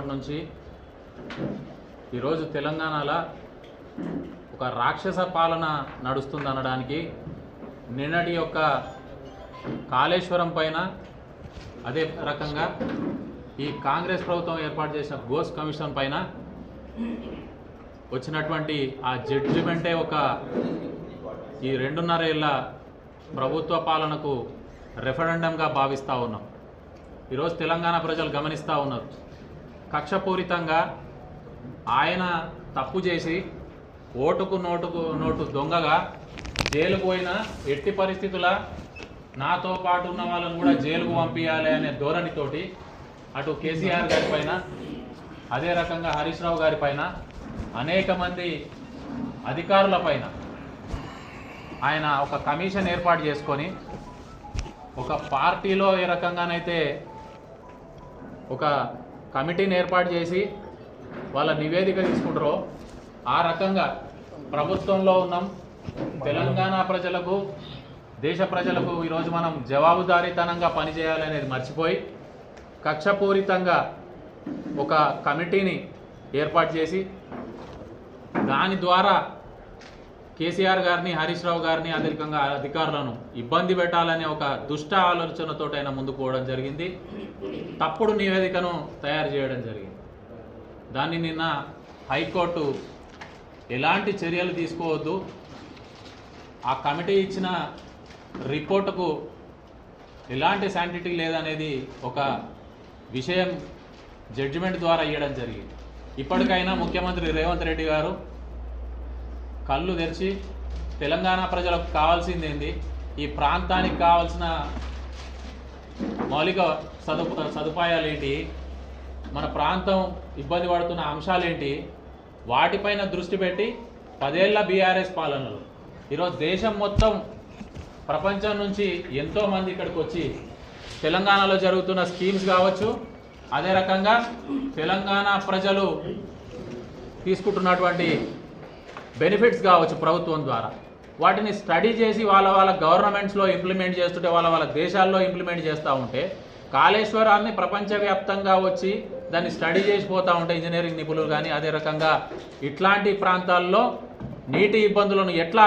వచ్చినప్పటి నుంచి ఈరోజు తెలంగాణలో ఒక రాక్షస పాలన నడుస్తుందనడానికి నిన్నటి యొక్క కాళేశ్వరం పైన అదే రకంగా ఈ కాంగ్రెస్ ప్రభుత్వం ఏర్పాటు చేసిన గోస్ కమిషన్ పైన వచ్చినటువంటి ఆ జడ్జిమెంటే ఒక ఈ 2.5 ఏళ్ల ప్రభుత్వ పాలనకు రెఫరెండంగా భావిస్తూ ఉన్నాం. ఈరోజు తెలంగాణ ప్రజలు గమనిస్తూ ఉన్నారు. కక్షపూరితంగా ఆయన తప్పు చేసి ఓటుకు నోటు దొంగగా జైలుకు పోయిన ఎట్టి పరిస్థితుల నాతో పాటు ఉన్న వాళ్ళని కూడా జైలుకు పంపించాలి అనే ధోరణితోటి అటు కేసీఆర్ గారి పైన అదే రకంగా హరీష్ రావు గారి పైన అనేక మంది అధికారుల పైన ఆయన ఒక కమిషన్ ఏర్పాటు చేసుకొని ఒక పార్టీలో ఏ రకంగానైతే ఒక కమిటీని ఏర్పాటు చేసి వాళ్ళ నివేదిక తీసుకుంటారో ఆ రకంగా ప్రభుత్వంలో ఉన్నాం. తెలంగాణ ప్రజలకు దేశ ప్రజలకు ఈరోజు మనం జవాబుదారీతనంగా పనిచేయాలనేది మర్చిపోయి కక్షపూరితంగా ఒక కమిటీని ఏర్పాటు చేసి దాని ద్వారా కేసీఆర్ గారిని హరీష్ రావు గారిని అధికంగా అధికారులను ఇబ్బంది పెట్టాలనే ఒక దుష్ట ఆలోచనతో ఆయన ముందుకు పోవడం జరిగింది. తప్పుడు నివేదికను తయారు చేయడం జరిగింది. దాన్ని నిన్న హైకోర్టు ఎలాంటి చర్యలు తీసుకోవద్దు, ఆ కమిటీ ఇచ్చిన రిపోర్టుకు ఎలాంటి శాంటిటీ లేదనేది ఒక విషయం జడ్జిమెంట్ ద్వారా ఇవ్వడం జరిగింది. ఇప్పటికైనా ముఖ్యమంత్రి రేవంత్ రెడ్డి గారు కళ్ళు తెరిచి తెలంగాణ ప్రజలకు కావాల్సిందేంది, ఈ ప్రాంతానికి కావాల్సిన మౌలిక సదుపాయాలు ఏంటి, మన ప్రాంతం ఇబ్బంది పడుతున్న అంశాలేంటి, వాటిపైన దృష్టి పెట్టి 10 ఏళ్ల బీఆర్ఎస్ పాలనలో ఈరోజు దేశం మొత్తం ప్రపంచం నుంచి ఎంతోమంది ఇక్కడికి వచ్చి తెలంగాణలో జరుగుతున్న స్కీమ్స్ కావచ్చు, అదే రకంగా తెలంగాణ ప్రజలు తీసుకుంటున్నటువంటి బెనిఫిట్స్ కావచ్చు ప్రభుత్వం ద్వారా, వాటిని స్టడీ చేసి వాళ్ళ గవర్నమెంట్స్లో ఇంప్లిమెంట్ చేస్తుంటే వాళ్ళ దేశాల్లో ఇంప్లిమెంట్ చేస్తూ ఉంటే కాళేశ్వరాన్ని ప్రపంచవ్యాప్తంగా వచ్చి దాన్ని స్టడీ చేసిపోతూ ఉంటే ఇంజనీరింగ్ నిపుణులు కానీ అదే రకంగా ఇట్లాంటి ప్రాంతాల్లో నీటి ఇబ్బందులను ఎట్లా